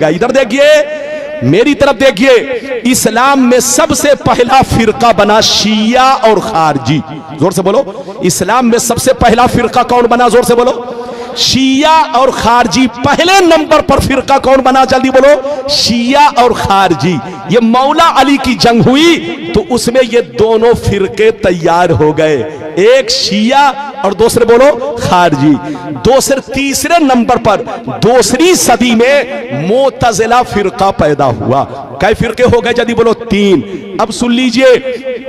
इधर देखिए, मेरी तरफ देखिए, इस्लाम में सबसे पहला फिरका बना शिया और खारजी। जोर से बोलो, इस्लाम में सबसे पहला फिरका कौन बना? जोर से बोलो, शिया और खारजी। पहले नंबर पर फिरका कौन बना? जल्दी बोलो, शिया और खारजी। ये मौला अली की जंग हुई तो उसमें ये दोनों फिरके तैयार हो गए, एक शिया और दूसरे बोलो खारजी। तीसरे नंबर पर दूसरी सदी में मोतजिला फिरका पैदा हुआ। कई फिरके हो गए? जल्दी बोलो, 3। अब सुन लीजिए,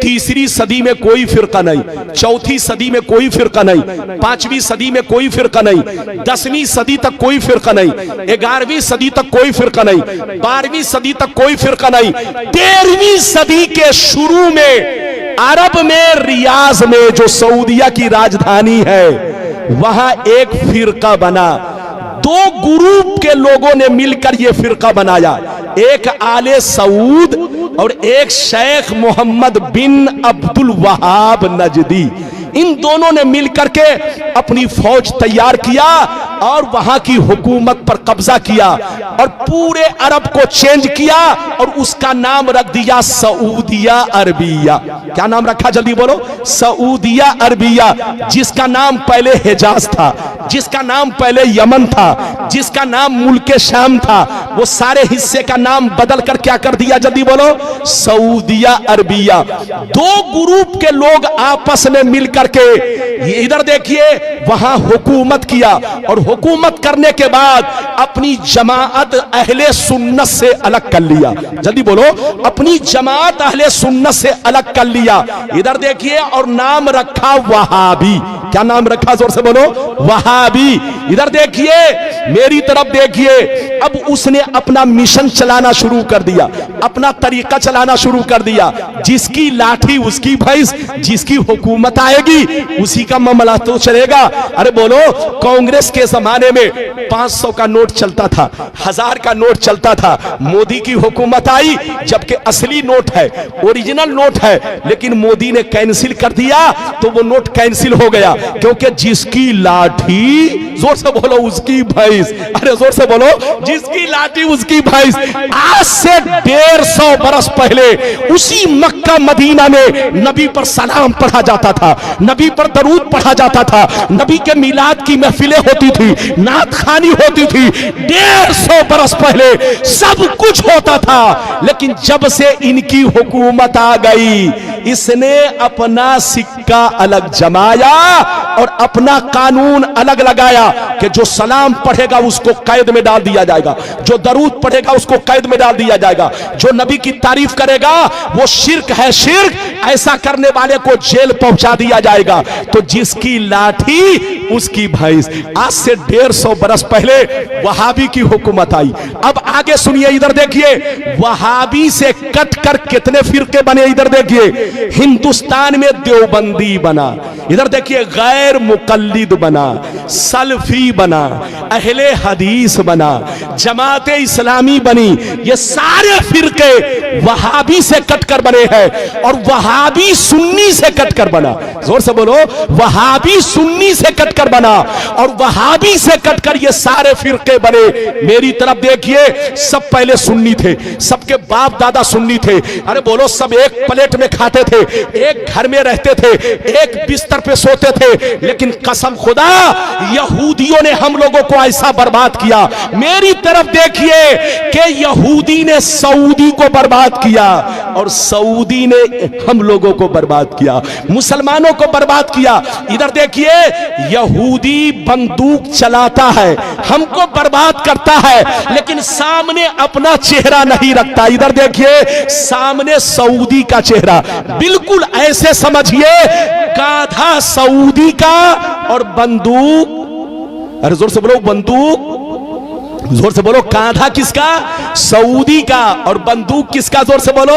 तीसरी सदी में कोई फिरका नहीं, चौथी सदी में कोई फिरका नहीं, 5वीं सदी में कोई फिरका नहीं, 10वीं सदी तक कोई फिरका नहीं, 11वीं सदी तक कोई फिरका नहीं, 12वीं सदी तक कोई फिरका नहीं, 13वीं सदी के शुरू में अरब में रियाज में जो सऊदिया की राजधानी है वहां एक फिरका बना। 2 ग्रुप के लोगों ने मिलकर यह फिरका बनाया, एक आले सऊद और एक शेख मोहम्मद बिन अब्दुल वहाब नजदी। इन दोनों ने मिलकर के अपनी फौज तैयार किया और वहां की हुकूमत पर कब्जा किया और पूरे अरब को चेंज किया और उसका नाम रख दिया सऊदिया अरबिया। क्या नाम रखा? जल्दी बोलो, सऊदिया अरबिया। जिसका नाम पहले हिजाज था, जिसका नाम पहले यमन था, जिसका नाम मुल्क शाम था, वो सारे हिस्से का नाम बदल कर क्या कर दिया? जल्दी बोलो, सऊदिया अरबिया। 2 ग्रुप के लोग आपस में मिलकर के इधर देखिए वहां हुकूमत किया और हुकूमत करने के बाद अपनी जमाअत अहले सुन्नत से अलग कर लिया। जल्दी बोलो, अपनी जमाअत अहले सुन्नत से अलग कर लिया। इधर देखिए, और नाम रखा वहाबी। क्या नाम रखा? जोर से बोलो, वहाबी। इधर देखिए, मेरी तरफ देखिए, अब उसने अपना मिशन चलाना शुरू कर दिया, अपना तरीका चलाना शुरू कर दिया। जिसकी लाठी उसकी भैंस, जिसकी हुकूमत आएगी उसी का मामला तो चलेगा। अरे बोलो, कांग्रेस के जमाने में 500 का नोट चलता था, 1000 का नोट चलता था। मोदी की हुकूमत आई, जबकि असली नोट है, ओरिजिनल नोट है, लेकिन मोदी ने कैंसिल कर दिया तो वो नोट कैंसिल हो गया, क्योंकि जिसकी लाठी, जोर से बोलो, उसकी भैंस। अरे जोर से बोलो, जिसकी लाठी उसकी भैंस। आज से 150 बरस पहले उसी मक्का मदीना में नबी पर सलाम पढ़ा जाता था, नबी पर दरूद पढ़ा जाता था, नबी के मिलाद की महफिलें होती थी, नात खानी होती थी। 150 बरस पहले सब कुछ होता था, लेकिन जब से इनकी हुकूमत आ गई, इसने अपना सिक्का अलग जमाया और अपना कानून अलग लगाया कि जो सलाम पढ़ेगा उसको कैद में डाल दिया जाएगा, जो दरूद पढ़ेगा उसको कैद में डाल दिया जाएगा, जो नबी की तारीफ करेगा वो शिर्क है, शिर्क, ऐसा करने वाले को जेल पहुंचा दिया जाएगा। तो जिसकी लाठी उसकी भैंस। आज से 150 बरस पहले वहाबी की हुकूमत आई। अब आगे सुनिए, इधर देखिए, वहाबी से कट कर कितने फिरके बने? इधर देखिए, हिंदुस्तान में देवबंदी बना, इधर देखिए गैर मुकल्लिद बना, सल्फी बना, अहले हदीस बना, जमाते इस्लामी बनी। ये सारे फिरके वहाबी से कटकर बने हैं और वहाबी सुन्नी से कटकर बना। जोर से बोलो, वहाबी सुन्नी से कटकर बना और वहाबी से कटकर ये सारे फिरके बने। मेरी तरफ देखिए, सब पहले सुन्नी थे, सबके बाप दादा सुन्नी थे। अरे बोलो, सब एक प्लेट में खाते थे, एक घर में रहते थे, एक बिस्तर पे सोते थे, लेकिन कसम खुदा यहूदियों ने हम लोगों को ऐसा बर्बाद किया। मेरी तरफ देखिए कि यहूदी ने सऊदी को बर्बाद किया और सऊदी ने हम लोगों को बर्बाद किया, मुसलमानों को बर्बाद किया। इधर देखिए, यहूदी बंदूक चलाता है, हमको बर्बाद करता है, लेकिन सामने अपना चेहरा नहीं रखता। इधर देखिए, सामने सऊदी का चेहरा, बिल्कुल ऐसे समझिए गाधा सऊदी का और बंदूक, अरे जोर से बोलो, बंदूक, जोर से बोलो, कांधा किसका? सऊदी का, और बंदूक किसका? जोर से बोलो,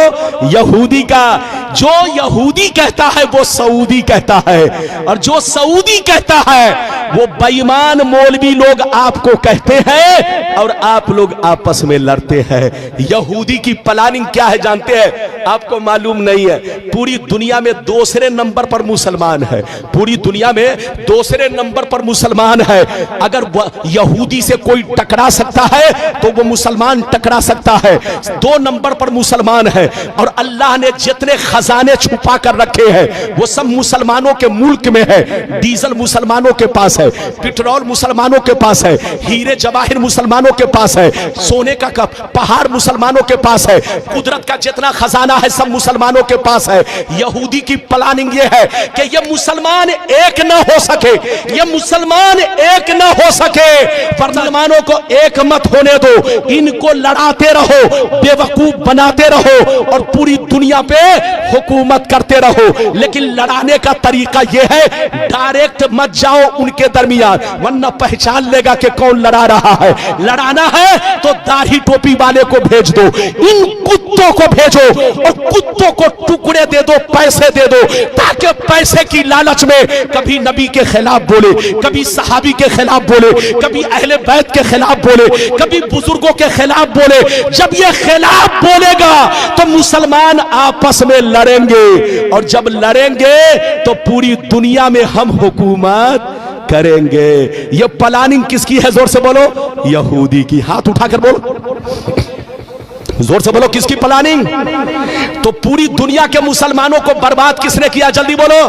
यहूदी का। जो यहूदी कहता है वो सऊदी कहता है, और जो सऊदी कहता है वो बेईमान मौलवी लोग आपको कहते हैं, और आप लोग आपस में लड़ते हैं। यहूदी की प्लानिंग क्या है जानते हैं? आपको मालूम नहीं है। पूरी दुनिया में दूसरे नंबर पर मुसलमान है, पूरी दुनिया में दूसरे नंबर पर मुसलमान है। अगर यहूदी से कोई टकरा सकता है तो वो मुसलमान टकरा सकता है। 2 नंबर पर मुसलमान है, और अल्लाह ने जितने खजाने छुपा कर रखे हैं वो सब मुसलमानों के मुल्क में है। डीजल मुसलमानों के पास है, पेट्रोल मुसलमानों के पास है, हीरे जवाहिर मुसलमानों के पास है, सोने का पहाड़ मुसलमानों के पास है, कुदरत का जितना खजाना है सब मुसलमानों के पास है। यहूदी की प्लानिंग ये है कि ये मुसलमान एक ना हो सके, ये मुसलमान एक ना हो सके, मुसलमानों को एक मत होने दो, इनको लड़ाते रहो, बेवकूफ बनाते रहो, और पूरी दुनिया पे हुकूमत करते रहो। लेकिन लड़ाने का तरीका यह है, डायरेक्ट मत जाओ उनके दरमियान, वरना पहचान लेगा कि कौन लड़ा रहा है। लड़ाना है तो दाढ़ी टोपी वाले को भेज दो, इन कुत्तों को भेजो, और कुत्तों को टुकड़े दे दो, पैसे दे दो, ताकि पैसे की लालच में कभी नबी के खिलाफ बोले, कभी सहाबी के खिलाफ बोले, कभी अहले बैत के खिलाफ बोले, कभी बुजुर्गों के खिलाफ बोले। जब ये खिलाफ बोलेगा तो मुसलमान आपस में लड़ेंगे, और जब लड़ेंगे तो पूरी दुनिया में हम हुकूमत करेंगे। ये प्लानिंग किसकी है? जोर से बोलो, यहूदी की। हाथ उठाकर बोलो, जोर से बोलो, किसकी प्लानिंग? तो पूरी दुनिया के मुसलमानों को बर्बाद किसने किया? जल्दी बोलो,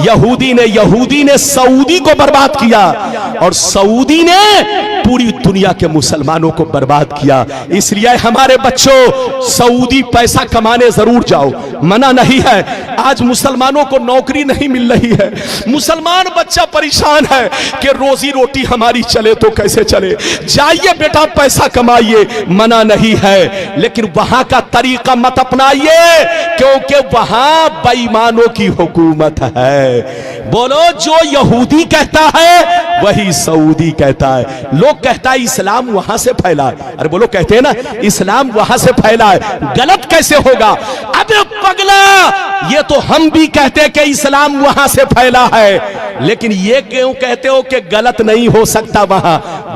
यहूदी ने। यहूदी ने सऊदी को बर्बाद किया, और सऊदी ने पूरी दुनिया के मुसलमानों को बर्बाद किया। इसलिए हमारे बच्चों, सऊदी पैसा कमाने जरूर जाओ, मना नहीं है। आज मुसलमानों को नौकरी नहीं मिल रही है, मुसलमान बच्चा परेशान है कि रोजी रोटी हमारी चले तो कैसे चले। जाइए बेटा, पैसा कमाइए, मना नहीं है, लेकिन वहां का तरीका मत अपनाइए, क्योंकि वहां बेईमानों की हुकूमत है। बोलो, जो यहूदी कहता है वही सऊदी कहता है। लोग कहता है इस्लाम वहां से फैला है। अरे बोलो, कहते हैं ना इस्लाम वहां से फैला है, गलत कैसे होगा? अबे पगला, ये तो हम भी कहते हैं कि इस्लाम वहां से फैला है, लेकिन ये क्यों कहते हो कि गलत नहीं हो सकता?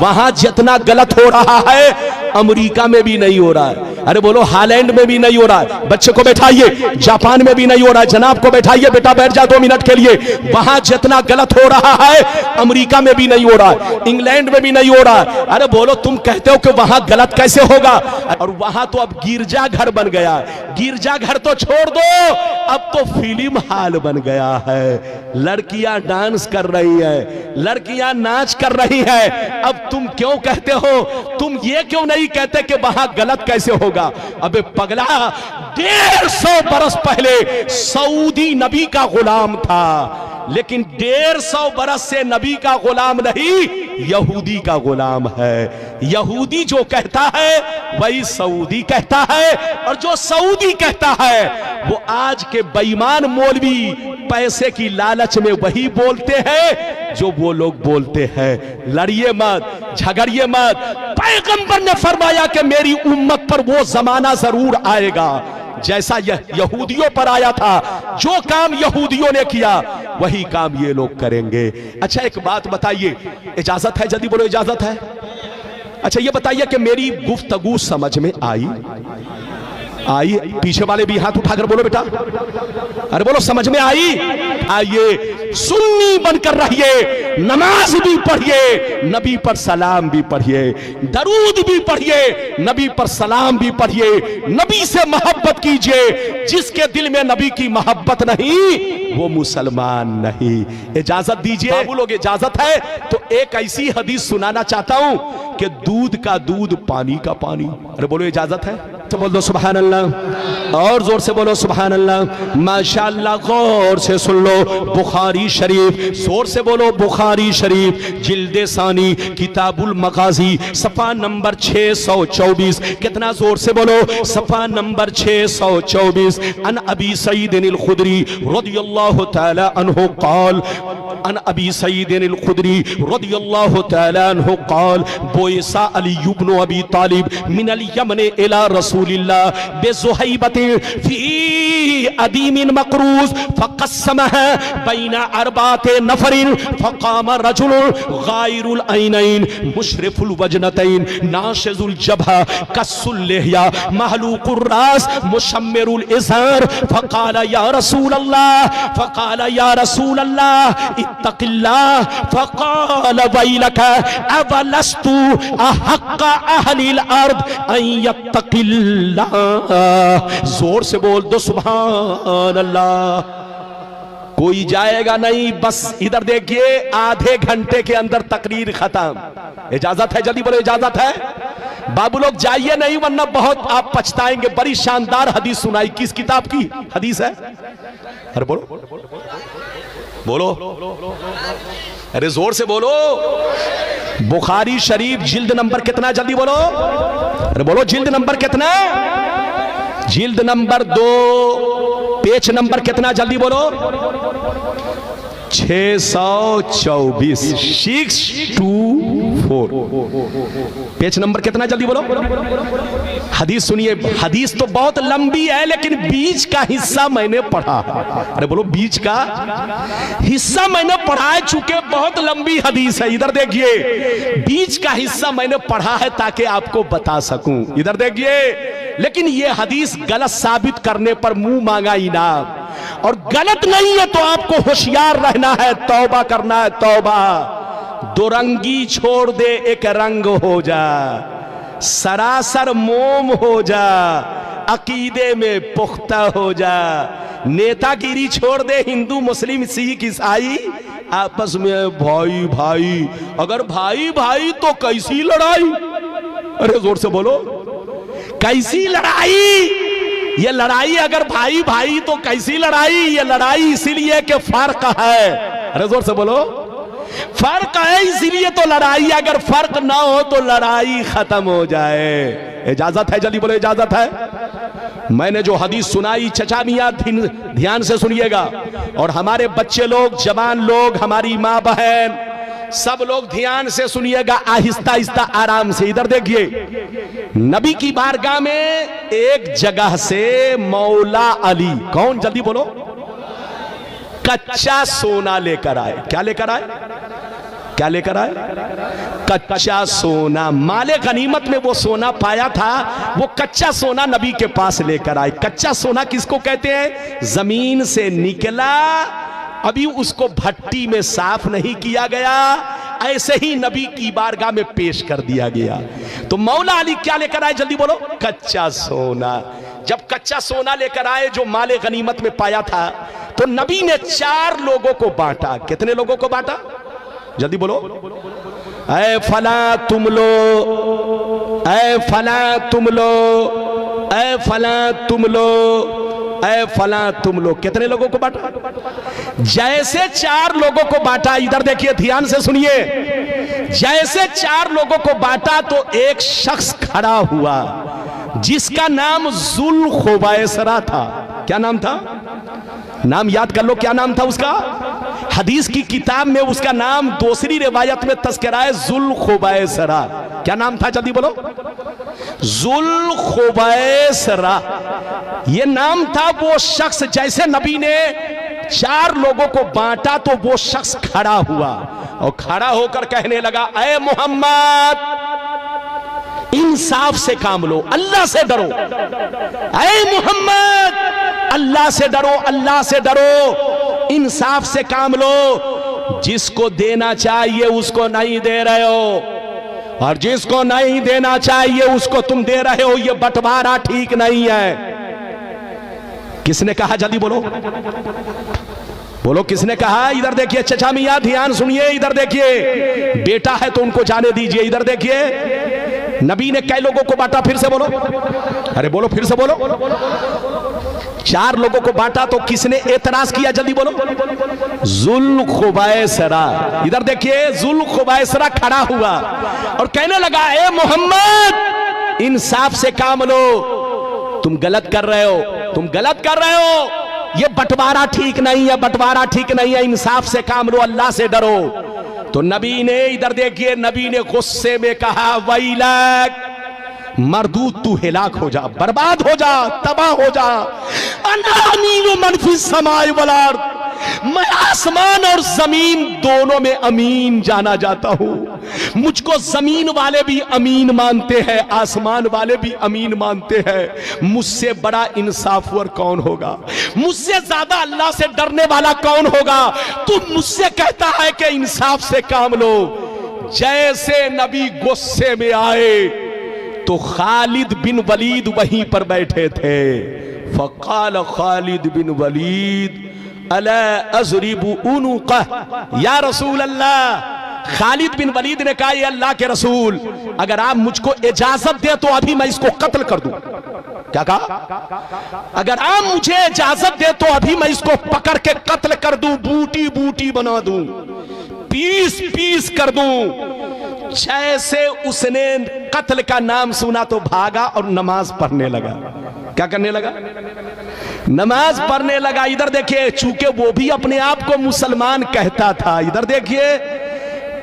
वहां जितना गलत हो रहा है अमेरिका में भी नहीं हो रहा है। अरे बोलो, हालैंड में भी नहीं हो रहा है। बच्चे को बैठाइए, जापान में भी नहीं हो रहा है। जनाब को बैठाइए, बेटा बैठ जा 2 मिनट के लिए। वहां जितना गलत हो रहा है अमेरिका में भी नहीं हो रहा है, इंग्लैंड में भी नहीं हो रहा है। अरे बोलो, तुम कहते हो कि वहां गलत कैसे होगा? और वहां तो अब गिरजा घर बन गया। गिरजा घर तो छोड़ दो, अब तो फिल्म हॉल बन गया है। लड़कियां डांस कर रही है, लड़कियां नाच कर रही है। अब तुम क्यों कहते हो? तुम ये क्यों नहीं कहते कि वहां गलत कैसे होगा? अबे पगला, 150 बरस पहले सऊदी नबी का गुलाम था, लेकिन 150 बरस से नबी का गुलाम नहीं, यहूदी का गुलाम है। यहूदी जो कहता है वही सऊदी कहता है, और जो सऊदी कहता है वो आज के बेईमान मौलवी पैसे की लालच में वही बोलते हैं जो वो लोग बोलते हैं। लड़िए मत, झगड़िए मत। पैगंबर ने फरमाया कि मेरी उम्मत पर वो जमाना जरूर आएगा जैसा यहूदियों पर आया था। जो काम यहूदियों ने किया वही काम ये लोग करेंगे। अच्छा, एक बात बताइए, इजाजत है? जल्दी बोलो, इजाजत है? अच्छा, ये बताइए कि मेरी गुफ्तगू समझ में आई? पीछे वाले भी हाथ उठाकर बोलो बेटा। अरे बोलो, समझ में आई? आइए, सुन्नी बनकर रहिए, नमाज भी पढ़िए, नबी पर सलाम भी पढ़िए, दरूद भी पढ़िए, नबी पर सलाम भी पढ़िए, नबी से मोहब्बत कीजिए। जिसके दिल में नबी की मोहब्बत नहीं वो मुसलमान नहीं। इजाजत दीजिए बाबू लोग, इजाजत है तो एक ऐसी हदीस सुनाना चाहता हूं कि दूध का दूध, पानी का पानी। अरे बोलो, इजाजत है तो बोल दो सुभान अल्लाह, और जोर से बोलो सुभान अल्लाह। माशाअल्लाह, गौर से सुन लो, बुखारी शरीफ, जोर से बोलो बुखारी शरीफ, जिल्दे सानी, किताबुल मगाजी, सफा नंबर 624। कितना? जोर से बोलो, सफा नंबर 624। अन अबी सईद अल खुदरी रदियल्लाहु तआला अन्हु क़ाल अन अबी सईद अल खुदरी रदियल्लाहु तआला अन्हु क़ाल बोइसा अली इब्न अबी तालिब मिनल यमन इला रसूलिल्लाह बिज़ुहैबति फी अदीमिन मक़रूज़ फ़क़स्समहा बैना अरबाते नफ़रिन फ़क़ाम रजुलुन गायरुल ऐनैन मुशरिफुल वजनतैन नाशिजुल जबहा कस्सुल लिहया महलूकुर रास मुशम्मिरुल इज़ार फ़क़ाल या रसूल अल्लाह इत्तक़िल्लाह फ़क़ाल वैलक अवलस्तु अहक्का अहलिल अर्द अन यत्तक़िल्लाह। जोर से बोल दो सुभान अल्लाह। कोई जाएगा नहीं, बस इधर देखिए, आधे घंटे के अंदर तकरीर खत्म। इजाजत है? जल्दी बोलो इजाजत है? बाबू लोग जाइए नहीं, वरना बहुत आप पछताएंगे। बड़ी शानदार हदीस सुनाई। किस किताब की हदीस है? अरे बोलो बोलो, अरे जोर से बोलो। बुखारी शरीफ जिल्द नंबर कितना? जल्दी बोलो। अरे बोलो, जिल्द नंबर कितना? जिल्द नंबर 2, पेज नंबर कितना? जल्दी बोलो। 624, 624, पेज नंबर कितना? जल्दी बोलो। हदीस सुनिए। हदीस तो बहुत लंबी है, लेकिन बीच का हिस्सा मैंने पढ़ा। अरे बोलो, बीच का हिस्सा मैंने पढ़ा है, चूंकि बहुत लंबी हदीस है। इधर देखिए, बीच का हिस्सा मैंने पढ़ा है ताकि आपको बता सकूं। इधर देखिए, लेकिन यह हदीस गलत साबित करने पर मुंह मांगा इनाम, और गलत नहीं है तो आपको होशियार रहना है, तौबा करना है, तौबा। दो रंगी छोड़ दे, एक रंग हो जा, सरासर मोम हो जा, अकीदे में पुख्ता हो जा। नेतागिरी छोड़ दे, हिंदू मुस्लिम सिख ईसाई आपस में भाई भाई। अगर भाई भाई तो कैसी लड़ाई? अरे जोर से बोलो, कैसी लड़ाई? ये लड़ाई अगर भाई भाई तो कैसी लड़ाई? ये लड़ाई इसीलिए कि फर्क है। अरे जोर से बोलो, फर्क है इसीलिए तो लड़ाई। अगर फर्क ना हो तो लड़ाई खत्म हो जाए। इजाजत है? जल्दी बोलो इजाजत है? मैंने जो हदीस सुनाई, चचा मियां ध्यान से सुनिएगा, और हमारे बच्चे लोग, जवान लोग, हमारी माँ बहन, सब लोग ध्यान से सुनिएगा, आहिस्ता आहिस्ता आराम से। इधर देखिए, नबी की बारगाह में एक जगह से मौला अली, कौन? जल्दी बोलो, कच्चा सोना लेकर आए। क्या लेकर आए? क्या लेकर आए? कच्चा सोना। माले गनीमत में वो सोना पाया था, वो कच्चा सोना नबी के पास लेकर आए। कच्चा सोना किसको कहते हैं? जमीन से निकला, अभी उसको भट्टी में साफ नहीं किया गया, ऐसे ही नबी की बारगाह में पेश कर दिया गया। तो मौला अली क्या लेकर आए? जल्दी बोलो, कच्चा सोना। जब कच्चा सोना लेकर आए जो माले गनीमत में पाया था, तो नबी ने 4 लोगों को बांटा। कितने लोगों को बांटा? जल्दी बोलो। ऐ फला तुम लो, ऐ फला तुम लो, ऐ फला तुम लो, ऐ फला तुम लो। कितने लोगों को बांटा? जैसे 4 लोगों को बांटा, इधर देखिए, ध्यान से सुनिए, जैसे 4 लोगों को बांटा तो एक शख्स खड़ा हुआ जिसका नाम जुल्खुवैसरा था। क्या नाम था? नाम याद कर लो, क्या नाम था उसका? हदीस की किताब में उसका नाम दूसरी रिवायत में तस्करा है, जुल्खुवैसरा। क्या नाम था? जल्दी बोलो। जुल्खुवैसरा ये नाम था। वो शख्स, जैसे नबी ने 4 लोगों को बांटा तो वो शख्स खड़ा हुआ, और खड़ा होकर कहने लगा, ऐ मोहम्मद, इंसाफ से काम लो, अल्लाह से डरो। ऐ मोहम्मद, अल्लाह से डरो, अल्लाह से डरो, इंसाफ से काम लो। जिसको देना चाहिए उसको नहीं दे रहे हो, और जिसको नहीं देना चाहिए उसको तुम दे रहे हो। ये बंटवारा ठीक नहीं है। किसने कहा? जल्दी बोलो बोलो, किसने कहा? इधर देखिए चचा मियां, ध्यान सुनिए। इधर देखिए, बेटा है तो उनको जाने दीजिए। इधर देखिए, नबी ने कई लोगों को बांटा? फिर से बोलो, अरे बोलो, फिर से बोलो। 4 लोगों को बांटा तो किसने एतराज किया? जल्दी बोलो। जुल्खुवैसरा। इधर देखिए, जुल्खुवैसरा खड़ा हुआ और कहने लगा, ए मोहम्मद, इंसाफ से काम लो, तुम गलत कर रहे हो, तुम गलत कर रहे हो। ये बंटवारा ठीक नहीं है, बंटवारा ठीक नहीं है, इंसाफ से काम लो, अल्लाह से डरो। तो नबी ने इधर देखिए, नबी ने गुस्से में कहा वैलक, मरदूद तू हिलाक हो जा, बर्बाद हो जा, तबाह हो जा। अना अमीनु मन फिस समाए वल अर्द, मैं आसमान और जमीन दोनों में अमीन जाना जाता हूं। मुझको जमीन वाले भी अमीन मानते हैं, आसमान वाले भी अमीन मानते हैं। मुझसे बड़ा इंसाफवर कौन होगा? मुझसे ज्यादा अल्लाह से डरने वाला कौन होगा? तू मुझसे कहता है कि इंसाफ से काम लो। जैसे नबी गुस्से में आए तो खालिद बिन वलीद वहीं पर बैठे थे। फकाल खालिद बिन वलीद अला अज़रिबु उनुक़ह या रसूल अल्लाह। खालिद बिन वलीद ने कहा, ये अल्लाह के रसूल, अगर आप मुझको इजाजत दे तो अभी मैं इसको कत्ल कर दूं। क्या कहा? अगर आप मुझे इजाजत दे तो अभी मैं इसको पकड़ के कत्ल कर दूं, बूटी बूटी बना दूं, पीस पीस कर दूं। जैसे उसने कत्ल का नाम सुना तो भागा और नमाज पढ़ने लगा। क्या करने लगा? नमाज पढ़ने लगा। इधर देखिए, चूंकि वो भी अपने आप को मुसलमान कहता था, इधर देखिए,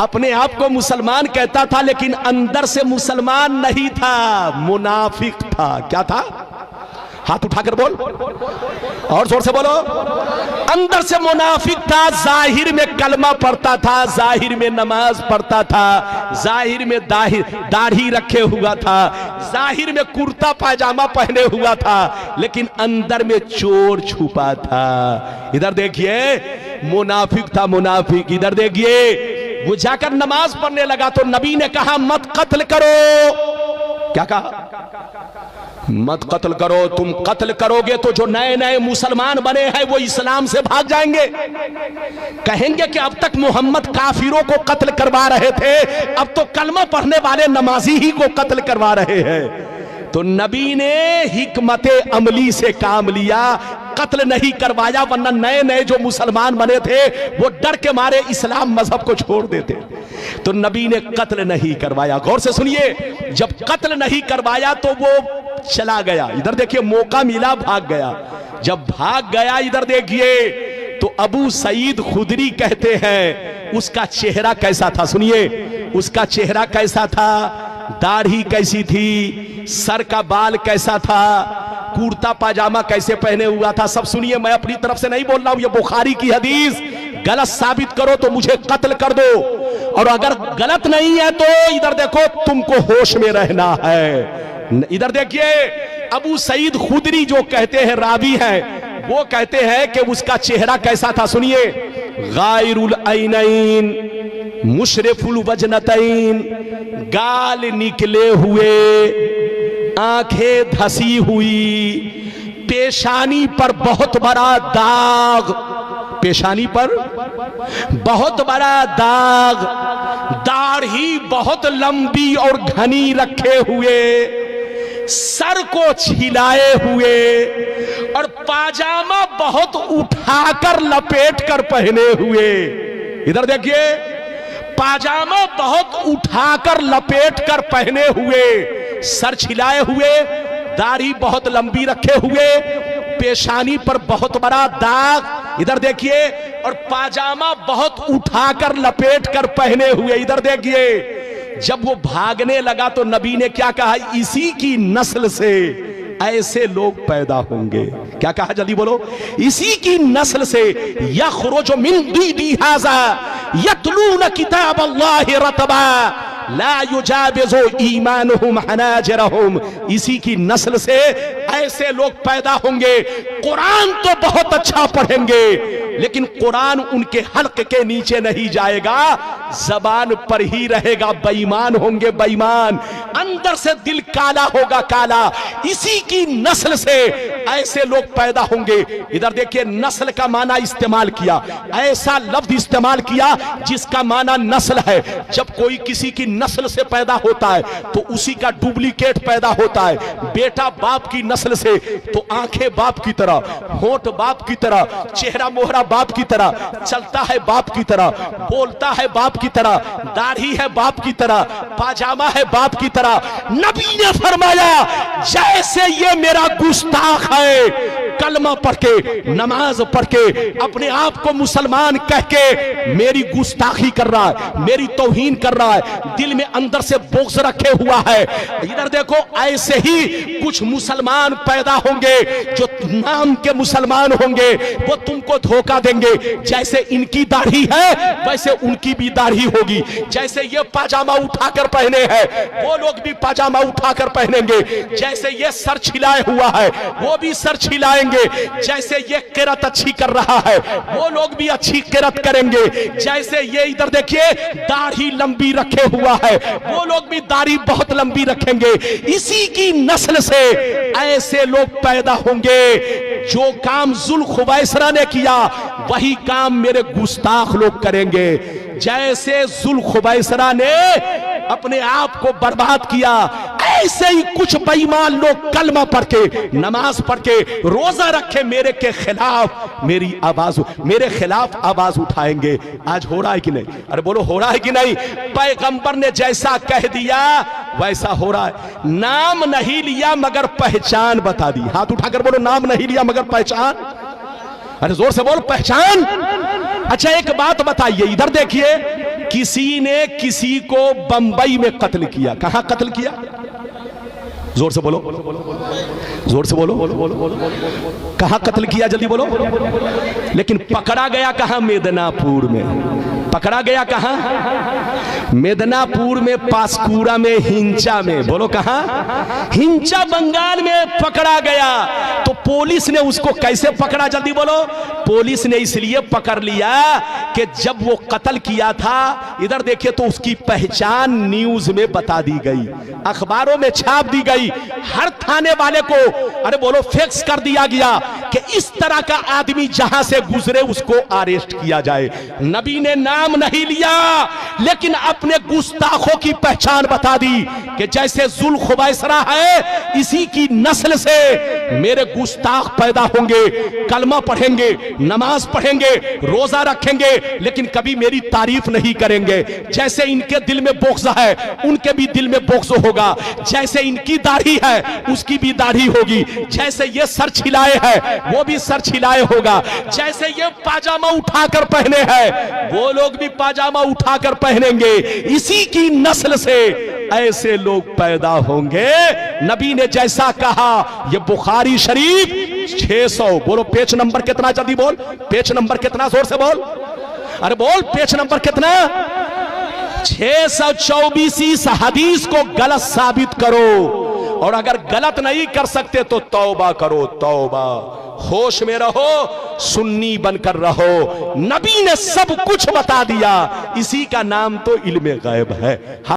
अपने आप को मुसलमान कहता था लेकिन अंदर से मुसलमान नहीं था, मुनाफिक था। क्या था? हाथ उठाकर बोल, और जोर से बोलो। अंदर से मुनाफिक था, जाहिर में कलमा पढ़ता था, जाहिर में नमाज पढ़ता था, जाहिर में दाढ़ी रखे हुआ था, जाहिर में कुर्ता पायजामा पहने हुआ था, लेकिन अंदर में चोर छुपा था। इधर देखिए, मुनाफिक था, मुनाफिक। इधर देखिए, वो जाकर नमाज पढ़ने लगा तो नबी ने कहा मत कत्ल करो। क्या कहा? मत कत्ल करो। तुम कत्ल करोगे तो जो नए नए मुसलमान बने हैं वो इस्लाम से भाग जाएंगे, कहेंगे कि अब तक मोहम्मद काफिरों को कत्ल करवा रहे थे, अब तो कलमा पढ़ने वाले नमाजी ही को कत्ल करवा रहे हैं। तो नबी ने हिकमते अमली से काम लिया, कत्ल नहीं करवाया, वरना नए नए जो मुसलमान बने थे वो डर के मारे इस्लाम मजहब को छोड़ देते। तो नबी ने कत्ल नहीं करवाया। गौर से सुनिए, जब कत्ल नहीं करवाया तो वो चला गया। इधर देखिए, मौका मिला, भाग गया। जब भाग गया, इधर देखिए, तो अबू सईद खुदरी कहते हैं उसका चेहरा कैसा था। सुनिए, उसका चेहरा कैसा था, दाढ़ी कैसी थी, सर का बाल कैसा था, कुर्ता पाजामा कैसे पहने हुआ था, सब सुनिए। मैं अपनी तरफ से नहीं बोल रहा हूं, ये बुखारी की हदीस। गलत साबित करो तो मुझे कत्ल कर दो, और अगर गलत नहीं है तो इधर देखो, तुमको होश में रहना है। इधर देखिए, अबू सईद खुदरी जो कहते हैं रावी हैं, वो कहते हैं कि उसका चेहरा कैसा था। सुनिए, गायरुल ऐनैन मुशरिफुल वजनतैन, गाल निकले हुए, आंखें धसी हुई, पेशानी पर बहुत बड़ा दाग, पेशानी पर बहुत बड़ा दाग, दाढ़ी बहुत लंबी और घनी रखे हुए, सर को छिलाए हुए, और पाजामा बहुत उठाकर लपेट कर पहने हुए। इधर देखिए, पाजामा बहुत उठाकर लपेट कर पहने हुए, सर छिलाए हुए, दाढ़ी बहुत लंबी रखे हुए, पेशानी पर बहुत बड़ा दाग। इधर देखिए, और पाजामा बहुत उठाकर लपेट कर पहने हुए। इधर देखिए, जब वो भागने लगा तो नबी ने क्या कहा, इसी की नस्ल से ऐसे लोग पैदा होंगे। क्या कहा, जल्दी बोलो। इसी की नस्ल से यखरुजु मिन दीदी हाज़ा यतलून किताब अल्लाह रतबा ला युजाविज़ु ईमानुहुम हनाजिरहुम। इसी की नस्ल से ऐसे लोग पैदा होंगे, कुरान तो बहुत अच्छा पढ़ेंगे लेकिन कुरान उनके हल्क के नीचे नहीं जाएगा, जबान पर ही रहेगा। बेईमान होंगे, बेईमान, अंदर से दिल काला होगा, काला। इसी की नस्ल से ऐसे लोग पैदा होंगे। इधर देखिए, नस्ल का माना इस्तेमाल किया, ऐसा लफ्ज इस्तेमाल किया जिसका माना नस्ल है। जब कोई किसी की नस्ल से पैदा होता है तो उसी का डुप्लीकेट पैदा होता है। बेटा बाप की नस्ल से तो आंखें बाप की तरह, होंठ बाप की तरह, चेहरा मोहरा बाप की तरह, चलता है बाप की तरह, बोलता है बाप की तरह, दाढ़ी है बाप की तरह, पाजामा है बाप की तरह। नबी ने फरमाया, जैसे ये मेरा गुस्ताख है, कलमा पढ़ के, नमाज पढ़ के, अपने आप को मुसलमान कह के मेरी गुस्ताखी कर रहा है, मेरी तौहीन कर रहा है, दिल में अंदर से बोझ रखे हुआ है। इधर देखो, ऐसे ही कुछ मुसलमान पैदा होंगे जो नाम के मुसलमान होंगे, वो तुमको धोखा देंगे। जैसे इनकी दाढ़ी है वैसे उनकी भी दाढ़ी होगी, जैसे ये पाजामा उठाकर पहने हैं वो लोग भी पाजामा उठाकर पहनेंगे, जैसे ये सर छिलाए हुआ है वो भी सर छिलाएंगे, जैसे ये किरत अच्छी कर रहा है वो लोग भी अच्छी किरत करेंगे, जैसे ये इधर देखिए दाढ़ी लंबी रखे हुआ है वो लोग भी दाढ़ी बहुत लंबी रखेंगे। इसी की नस्ल से ऐसे लोग पैदा होंगे। जो काम जुल खुवैसरा ने किया वही काम मेरे गुस्ताख लोग करेंगे। जैसे जुल खुवैसरा ने अपने आप को बर्बाद किया, ऐसे ही कुछ बेईमान लोग कलमा पढ़ के, नमाज पढ़ के, रोजा रखे मेरे के खिलाफ मेरी आवाज, मेरे खिलाफ आवाज उठाएंगे। आज हो रहा है कि नहीं? अरे बोलो, हो रहा है कि नहीं? पैगंबर ने जैसा कह दिया वैसा हो रहा है। नाम नहीं लिया मगर पहचान बता दी। हाथ उठाकर बोलो, नाम नहीं लिया मगर पहचान। अरे जोर से बोलो, पहचान। अच्छा एक बात बताइए, इधर देखिए, किसी ने किसी को बंबई में कत्ल किया। कहां कत्ल किया? जोर से बोलो, जोर से बोलो, कहां कत्ल किया? जल्दी बोलो। लेकिन पकड़ा गया कहां? मेदनापुर में। पकड़ा गया कहां? मेदनापुर में, पासकुरा में, हिंचा में। बोलो कहां? हिंचा बंगाल में पकड़ा गया। तो पुलिस ने उसको कैसे पकड़ा? जल्दी बोलो। पुलिस ने इसलिए पकड़ लिया कि जब वो कत्ल किया था, इधर देखिए, तो उसकी पहचान न्यूज में बता दी गई, अखबारों में छाप दी गई, हर थाने वाले को, अरे बोलो, फैक्स कर दिया गया कि इस तरह का आदमी जहां से गुजरे उसको अरेस्ट किया जाए। नबी ने नाम नहीं लिया लेकिन अपने गुस्ताखों की पहचान बता दी कि जैसे जुल खुवैसरा है इसी की नस्ल से मेरे गुस्ताख पैदा होंगे, कलमा पढ़ेंगे, नमाज पढ़ेंगे, रोजा रखेंगे, लेकिन कभी मेरी तारीफ नहीं करेंगे। जैसे इनके दिल में बोक्स है उनके भी दिल में बोक्स होगा, जैसे इनकी दाढ़ी है उसकी भी दाढ़ी होगी, जैसे ये सर छिलाए है वो भी सर छिलाए होगा, जैसे ये पाजामा उठाकर पहने हैं वो लोग भी पाजामा उठाकर पहनेंगे। इसी की नस्ल से ऐसे लोग पैदा होंगे। नबी ने जैसा कहा, ये बुखारी शरीफ 600, बोलो पेज नंबर कितना? जल्दी बोल, पेज नंबर कितना? जोर से बोल, अरे बोल, पेज नंबर कितना? 624। इस हदीस को गलत साबित करो, और अगर गलत नहीं कर सकते तो तौबा करो, तौबा। होश में रहो, सुन्नी बनकर रहो। नबी ने सब कुछ बता दिया, इसी का नाम तो इल्मे गैब है।